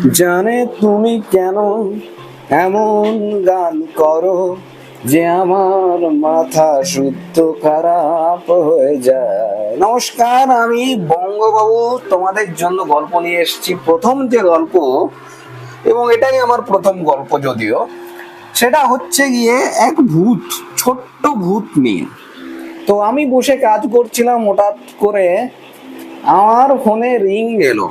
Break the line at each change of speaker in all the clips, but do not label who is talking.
জানে তুমি কেন এমন গান করো যে আমার মাথা শুদ্ধ খারাপ হয়ে যায়। নমস্কার, আমি বঙ্গবাবু তোমাদের জন্য গল্প নিয়ে এসেছি। প্রথম যে গল্প, এবং এটাই আমার প্রথম গল্প যদিও, সেটা হচ্ছে গিয়ে এক ভূত, ছোট্ট ভূত নিয়ে। তো আমি বসে কাজ করছিলাম, হঠাৎ করে আমার ফোনে রিং এলো।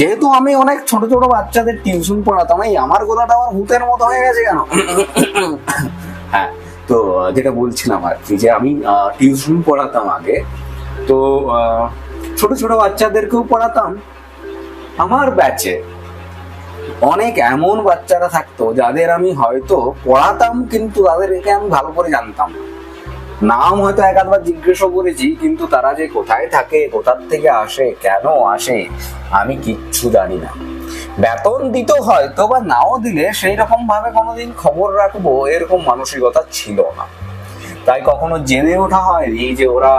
যেহেতু আমি অনেক ছোট ছোট বাচ্চাদের টিউশন পড়াতাম, এই আমার গলাটা আমার ভূতের মতো হয়ে গেছে কেন? হ্যাঁ, তো যেটা বলছিলাম আর কি, যে আমি টিউশন পড়াতাম আগে। তো ছোট ছোট বাচ্চাদেরকেও পড়াতাম। আমার ব্যাচে অনেক এমন বাচ্চারা থাকতো যাদের আমি হয়তো পড়াতাম, কিন্তু তাদেরকে আমি ভালো করে জানতাম না। নাম হয়তো এক আধবার জিজ্ঞেসও করেছি, কিন্তু তারা যে কোথায় থাকে, কোথার থেকে আসে, কেন আসে, আমি কিচ্ছু জানি না। বেতন দিত হয়তো, বা নাও দিলে সেই রকম ভাবে কোনোদিন খবর রাখবো এরকম মানসিকতা ছিল না। তাই কখনো জেনে ওঠা হয়নি যে ওরা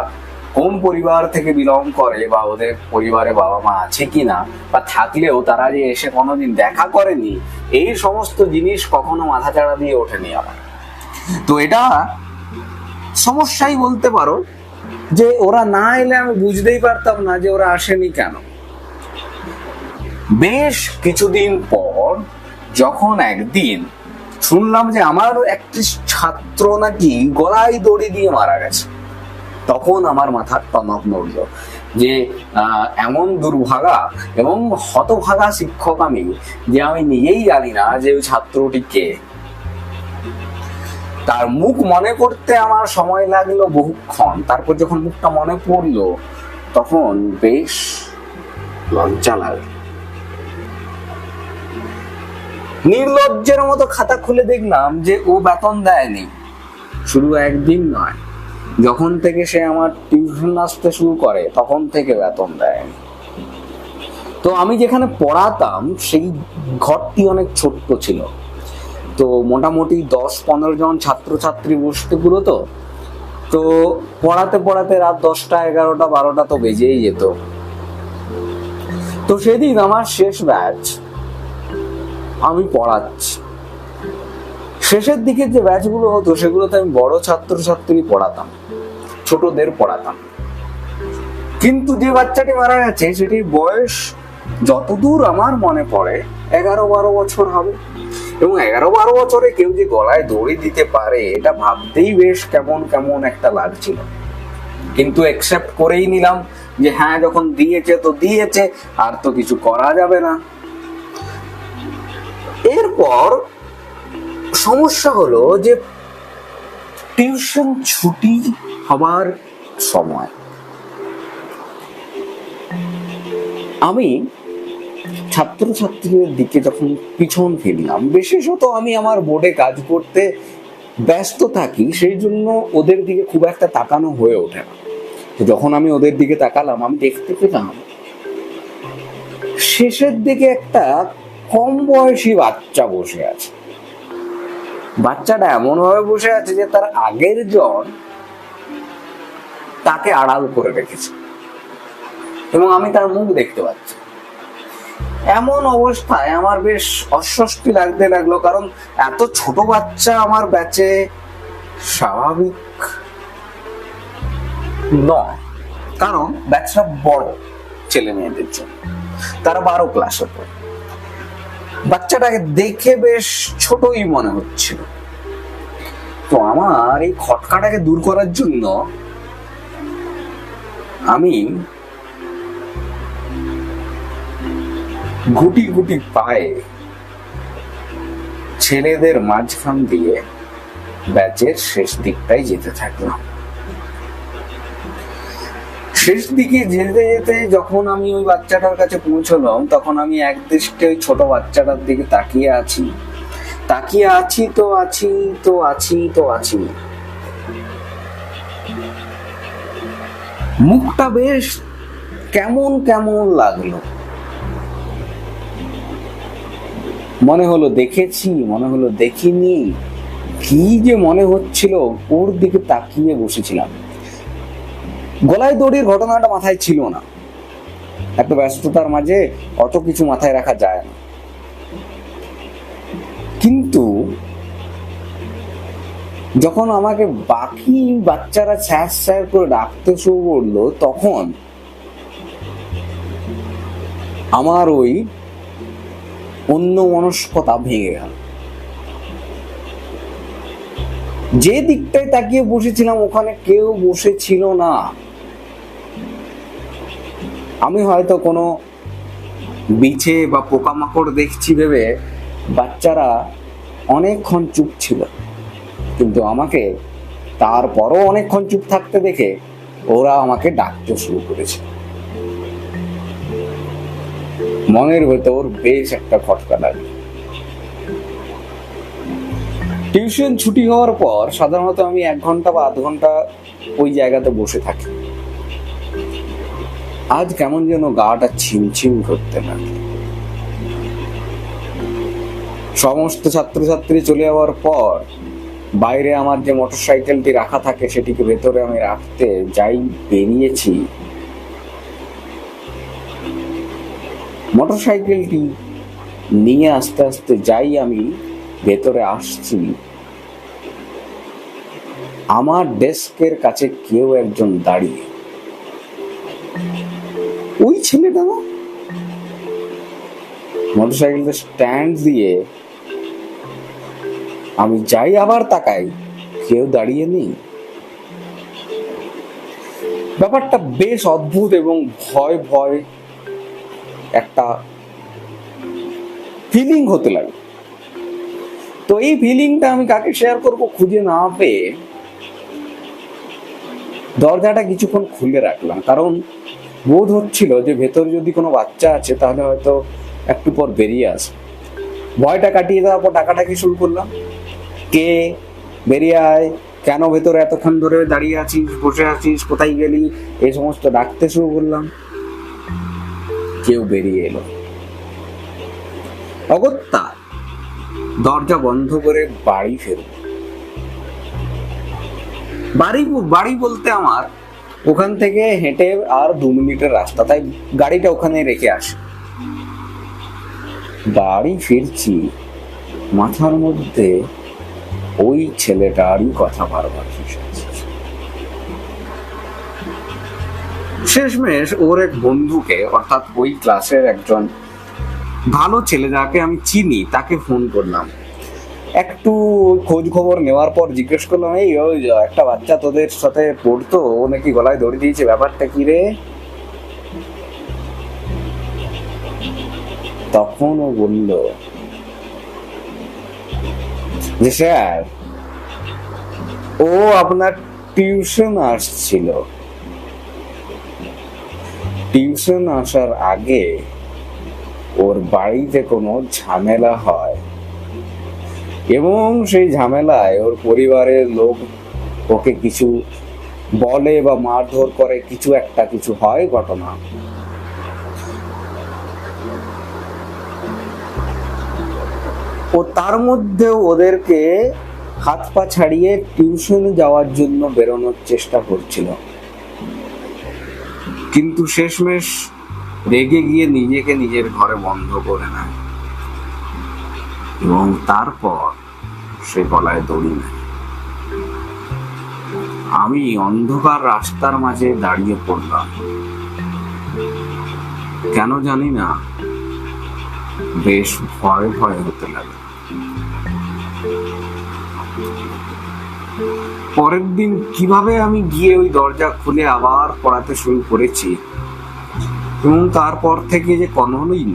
কোন পরিবার থেকে বিলং করে, বা ওদের পরিবারে বাবা মা আছে কিনা, বা থাকলেও তারা যে এসে কোনোদিন দেখা করেনি, এই সমস্ত জিনিস কখনো মাথাচাড়া দিয়ে ওঠেনি আমার। তো এটা সমস্যাই বলতে পারো, যে ওরা না এলে আমি বুঝতেই পারতাম না যে ওরা আসেনি কেন। বেশ কিছুদিন পর যখন একদিন শুনলাম যে আমার একটি ছাত্র নাকি গলায় দড়ি দিয়ে মারা গেছে, তখন আমার মাথার টনক নড়ল যে এমন দুর্ভাগা এবং হতভাগা শিক্ষক আমি, যে আমি নিজেই জানি না যে ওই ছাত্রটি কে। তার মুখ মনে করতে আমার সময় লাগলো বহুক্ষণ। তারপর যখন মুখটা মনে পড়লো, তখন বেশ লজ্জা লাগলো। নির্লজ্জের মতো খাতা খুলে দেখলাম যে ও বেতন দেয়নি। শুধু একদিন নয়, যখন থেকে সে আমার টিউশন আসতে শুরু করে তখন থেকে বেতন দেয়নি। তো আমি যেখানে পড়াতাম সেই ঘরটি অনেক ছোট্ট ছিল। তো মোটামুটি 10-15 জন ছাত্রছাত্রী বসতে পুরো। তো পড়াতে পড়াতে রাত 10টা, 11টা, 12টা তো বেজেই যেত। তো সেদিন আমার শেষ ব্যাচ, আমি পড়াচ্ছি। শেষের দিকে যে ব্যাচগুলো হতো সেগুলোতে আমি বড় ছাত্রছাত্রী পড়াতাম, ছোটদের পড়াতাম। কিন্তু যে বাচ্চাটি মারা গেছে সেটির বয়স যতদূর আমার মনে পড়ে 11-12 বছর হবে। এবং 11-12 বছরে কেউ যে গলায় দড়ি দিতে পারে, এটা ভাবতেই বেশ কেমন কেমন একটা লাগছিল। কিন্তু একসেপ্ট করেই নিলাম যে হ্যাঁ, যখন দিয়েছে তো দিয়েছে, আর তো কিছু করা যাবে না। এরপর সমস্যা হলো যে টিউশন ছুটি হবার সময় আমি ছাত্রছাত্রীদের দিকে যখন পিছন ফিরলাম, বিশেষত আমি আমার বোর্ডে কাজ করতে ব্যস্ত থাকি, সেই জন্য ওদের দিকে খুব একটা তাকানো হয়ে ওঠে না। তো যখন আমি ওদের দিকে তাকালাম, আমি দেখতে পেলাম শেষের দিকে একটা কম বয়সী বাচ্চা বসে আছে। বাচ্চাটা এমন ভাবে বসে আছে যে তার আগের জন তাকে আড়াল করে রেখেছে, এবং আমি তার মুখ দেখতে পাচ্ছি। এমন অবস্থায় আমার বেশ অস্বস্তি লাগতে লাগলো, কারণ এত ছোট বাচ্চা আমার ব্যাচে স্বাভাবিক নয়। কারণ ব্যাচটা বড় ছেলে মেয়েদের জন্য, তারা 12 ক্লাসে পড়ে। বাচ্চাটাকে দেখে বেশ ছোটই মনে হচ্ছিল। তো আমার এই খটকাটাকে দূর করার জন্য আমি গুটি গুটি পায়ে ছেলেদের মাঝখান দিয়ে ব্যাচের শেষ দিকটাই যেতে থাকলাম। শেষ দিকে যেতে যেতে যখন আমি ওই বাচ্চাটার কাছে পৌঁছলাম, তখন আমি একদৃষ্টে ওই ছোট বাচ্চাটার দিকে তাকিয়ে আছি। মুখটা বেশ কেমন কেমন লাগলো। মনে হলো দেখেছি, মনে হলো দেখিনি, কি যে মনে হচ্ছিল। ওর দিকে তাকিয়ে বসেছিলাম। গলায় দড়ির ঘটনাটা মাথায় ছিল না, এত ব্যস্ততার মাঝে অত কিছু মাথায় রাখা যায় না। কিন্তু যখন আমাকে বাকি বাচ্চারা স্যার স্যার করে ডাকতে শুরু করলো, তখন আমার ওই অন্যমনস্কতা ভেঙে গেল। যে দিকটায় তাকিয়ে বসেছিলাম ওখানে কেউ বসেছিল না। আমি হয়তো কোনো বিছে বা পোকামাকড় দেখছি ভেবে বাচ্চারা অনেকক্ষণ চুপ ছিল, কিন্তু আমাকে তারপরও অনেকক্ষণ চুপ থাকতে দেখে ওরা আমাকে ডাকতে শুরু করেছে। মনের ভেতর বেশ একটা খটকা লাগে। টিউশন ছুটি হওয়ার পর সাধারণত আমি 1 ঘন্টা বা আধ ঘন্টা ওই জায়গাতে বসে থাকি। আজ কেমন যেন গাটা ছিমছিম করতে লাগে। সমস্ত ছাত্রছাত্রী চলে যাওয়ার পর বাইরে আমার যে মোটরসাইকেলটি রাখা থাকে সেটিকে ভেতরে আমি রাখতে যাই বেরিয়েছি, মোটরসাইকেলটি নিয়ে আস্তে আস্তে যাই আমি ভেতরে আসছি, আমার ডেস্কের কাছে কেউ একজন দাঁড়িয়ে। ওই ছেলেটা না, মোটরসাইকেলটা স্ট্যান্ড দিয়ে আমি যাই আবার তাকাই, কেউ দাঁড়িয়ে নেই। ব্যাপারটা বেশ অদ্ভুত এবং ভয় ভয় একটা ফিলিং হতে লাগে। তো এই ফিলিংটা আমি কাকে শেয়ার করব খুঁজে না পেয়ে দরজাটা কিছুক্ষণ খুলে রাখলাম, কারণ বোধ হচ্ছিল যে ভেতরে যদি কোনো বাচ্চা আছে তাহলে হয়তো একটু পর বেরিয়ে আসে। ভয়টা কাটিয়ে দেওয়ার পর ডাকাডাকি শুরু করলাম, কে, বেরিয়ে আয়, কেন ভেতরে এতক্ষণ ধরে দাঁড়িয়ে আছিস, বসে আছিস, কোথায় গেলি, এই সমস্ত ডাকতে শুরু করলাম। কেউ বেরিয়ে এলো। অগত্যা দরজা বন্ধ করে বাড়ি ফেরব। বাড়ি বলতে আমার ওখান থেকে হেঁটে আর 2 মিনিটের রাস্তা, তাই গাড়িটা ওখানে রেখে আসি। বাড়ি ফিরছি, মাথার মধ্যে ওই ছেলেটারই কথা বারবার ভেসে আসছে। শেষমেশ ওর এক বন্ধুকে, অর্থাৎ ওই ক্লাসের একজন ভালো ছেলে যাকে আমি চিনি, তাকে ফোন করলাম। একটু খোঁজ খবর নেওয়ার পর জিজ্ঞেস করলাম, এই ওই একটা বাচ্চা তোদের সাথে পড়তো, ও নাকি গলায় দড়ি দিয়েছে, ব্যাপারটা কি রে? তখন ও বলল যে স্যার, ও আপনার টিউশন আসছিল, টিউশন আসার আগে ওর বাড়িতে কোনো ঝামেলা হয় এবং সেই ঝামেলায় ওর পরিবারের লোক ওকে কিছু বলে বা মারধর করে, কিছু হয় ঘটনা। ও তার মধ্যে ওদেরকে হাত পা ছাড়িয়ে টিউশনে যাওয়ার জন্য বেরোনোর চেষ্টা করছিল, কিন্তু শেষমেশ রেগে গিয়ে নিজেকে নিজের ঘরে বন্ধ করে নেয় এবং তারপর সে গলায় দড়ি নেয়। আমি অন্ধকার রাস্তার মাঝে দাঁড়িয়ে পড়লাম। কেন জানি না, বেশ ভয় ভয় হতে লাগে। পরের দিন কিভাবে আমি গিয়ে ওই দরজা খুলে আবার পড়াতে শুরু করেছি এবং তারপর থেকে যে কখনোই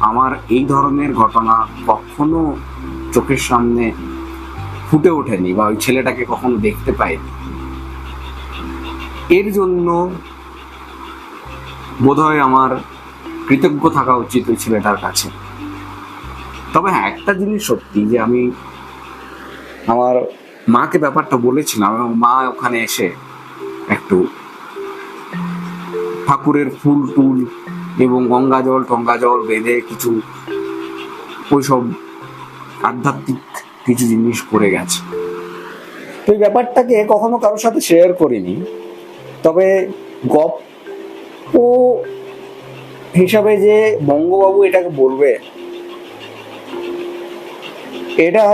আমার এই ধরনের ঘটনা কখনো চোখের সামনে ফুটে ওঠেনি বা ওই ছেলেটাকে কখনো দেখতে পাইনি, এর জন্য বোধহয় আমার কৃতজ্ঞ থাকা উচিত ওই ছেলেটার কাছে। তবে হ্যাঁ, একটা জিনিস সত্যি যে আমি আমার মাকে ব্যাপারটা বলেছিলাম এবং মা ওখানে এসে একটু ঠাকুরের ফুল টুল এবং গঙ্গা জল বেঁধে কিছু ওইসব আধ্যাত্মিক কিছু জিনিস করে গেছে। তো এই ব্যাপারটাকে কখনো কারোর সাথে শেয়ার করিনি, তবে গল্প হিসাবে যে বঙ্গবাবু এটাকে বলবে এটা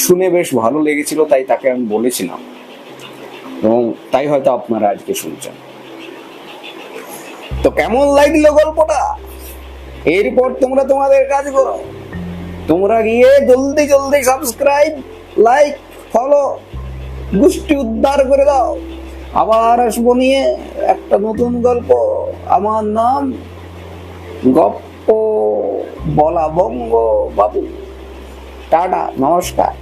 শুনে বেশ ভালো লেগেছিল, তাই তাকে আমি বলেছিলাম, এবং তাই হয়তো আপনারা আজকে শুনছেন। তো কেমন লাগলো গল্পটা? এরপর তোমরা তোমাদের কাজ করো, তোমরা গিয়ে জলদি জলদি সাবস্ক্রাইব, লাইক, ফলো, গোষ্ঠী উদ্ধার করে দাও। আবার আসবো নিয়ে একটা নতুন গল্প। আমার নাম গপ্প বলা বঙ্গ বাবু। টাটা, নমস্কার।